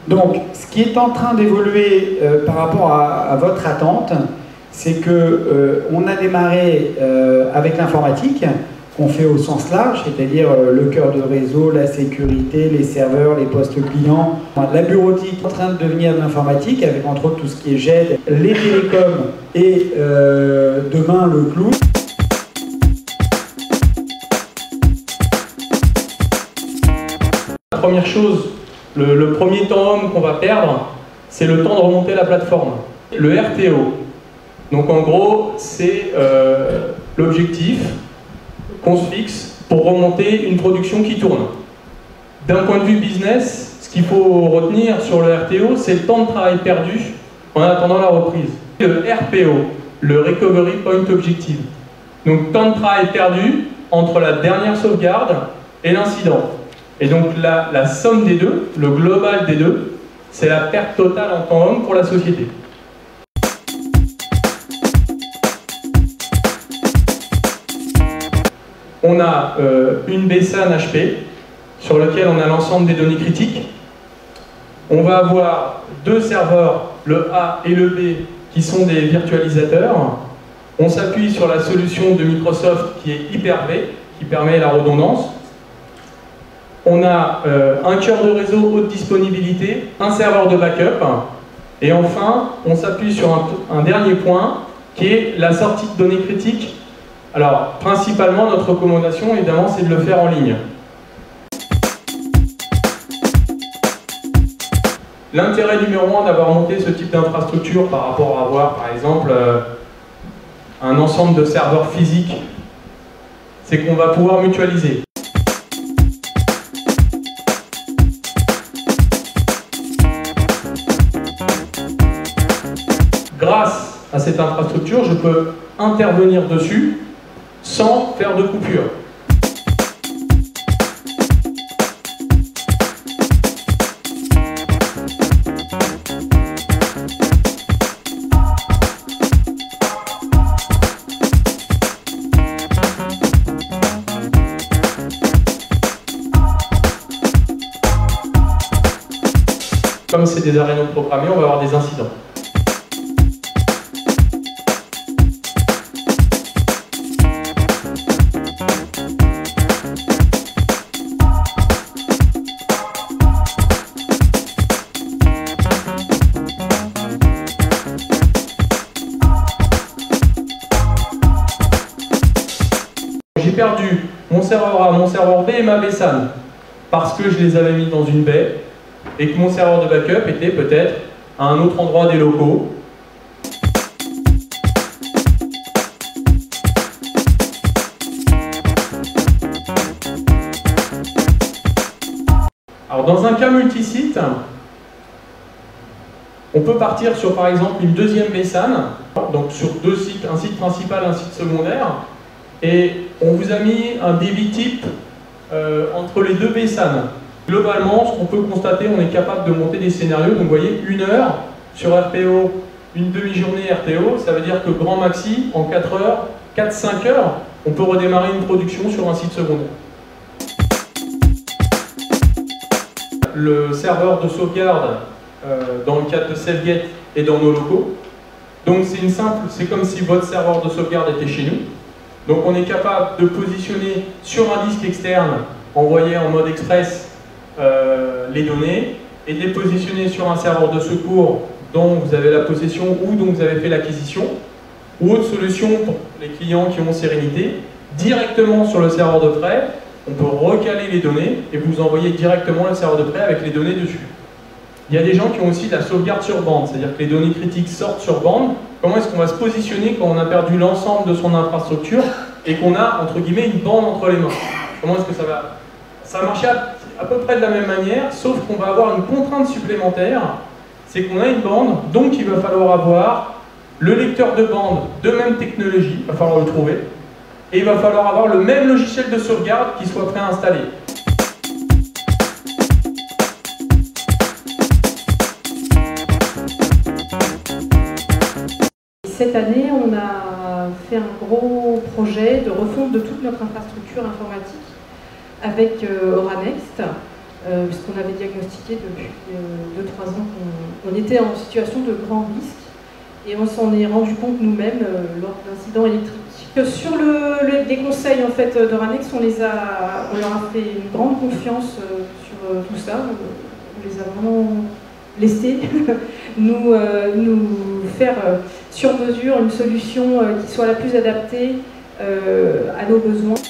Donc, ce qui est en train d'évoluer par rapport à votre attente, c'est que on a démarré avec l'informatique, qu'on fait au sens large, c'est-à-dire le cœur de réseau, la sécurité, les serveurs, les postes clients, la bureautique est en train de devenir de l'informatique, avec entre autres tout ce qui est GED, les télécoms et demain le cloud. La première chose, le premier temps homme qu'on va perdre, c'est le temps de remonter la plateforme. Le RTO. Donc en gros, c'est l'objectif qu'on se fixe pour remonter une production qui tourne. D'un point de vue business, ce qu'il faut retenir sur le RTO, c'est le temps de travail perdu en attendant la reprise. Le RPO, le Recovery Point Objective. Donc temps de travail perdu entre la dernière sauvegarde et l'incident. Et donc la somme des deux, le global des deux, c'est la perte totale en temps homme pour la société. On a une BSAN HP sur laquelle on a l'ensemble des données critiques. On va avoir deux serveurs, le A et le B, qui sont des virtualisateurs. On s'appuie sur la solution de Microsoft qui est Hyper-V, qui permet la redondance. On a un cœur de réseau haute disponibilité, un serveur de backup. Et enfin, on s'appuie sur un dernier point, qui est la sortie de données critiques. Alors, principalement, notre recommandation, évidemment, c'est de le faire en ligne. L'intérêt numéro 1 d'avoir monté ce type d'infrastructure par rapport à avoir, par exemple, un ensemble de serveurs physiques, c'est qu'on va pouvoir mutualiser. Grâce à cette infrastructure, je peux intervenir dessus sans faire de coupure. Comme c'est des arénos programmés, on va avoir des incidents. J'ai perdu mon serveur A, mon serveur B et ma BSAN parce que je les avais mis dans une baie et que mon serveur de backup était peut-être à un autre endroit des locaux. Alors dans un cas multisite, on peut partir sur par exemple une deuxième BSAN, donc sur deux sites, un site principal et un site secondaire, et on vous a mis un débit type entre les deux BSAN. Globalement, ce qu'on peut constater, on est capable de monter des scénarios. Donc vous voyez, 1 heure sur RPO, une demi-journée RTO, ça veut dire que grand maxi, en 4 heures, 4-5 heures, on peut redémarrer une production sur un site secondaire. Le serveur de sauvegarde, dans le cadre de SafeGate, est dans nos locaux. Donc c'est comme si votre serveur de sauvegarde était chez nous. Donc on est capable de positionner sur un disque externe, envoyer en mode express les données, et de les positionner sur un serveur de secours dont vous avez la possession ou dont vous avez fait l'acquisition, ou autre solution pour les clients qui ont Sérénité, directement sur le serveur de prêt, on peut recaler les données et vous envoyer directement le serveur de prêt avec les données dessus. Il y a des gens qui ont aussi la sauvegarde sur bande, c'est-à-dire que les données critiques sortent sur bande. Comment est-ce qu'on va se positionner quand on a perdu l'ensemble de son infrastructure et qu'on a, entre guillemets, une bande entre les mains? Comment est-ce que ça va? Ça va marcher à peu près de la même manière, sauf qu'on va avoir une contrainte supplémentaire, c'est qu'on a une bande, donc il va falloir avoir le lecteur de bande de même technologie, il va falloir le trouver, et il va falloir avoir le même logiciel de sauvegarde qui soit préinstallé. Cette année, on a a fait un gros projet de refonte de toute notre infrastructure informatique avec Oranext, puisqu'on avait diagnostiqué depuis 2-3 ans qu'on était en situation de grand risque. Et on s'en est rendu compte nous-mêmes lors d'incidents électriques. Sur les conseils en fait, d'Oranext, on leur a fait une grande confiance sur tout ça. On les a vraiment laissés nous faire sur mesure une solution qui soit la plus adaptée à nos besoins.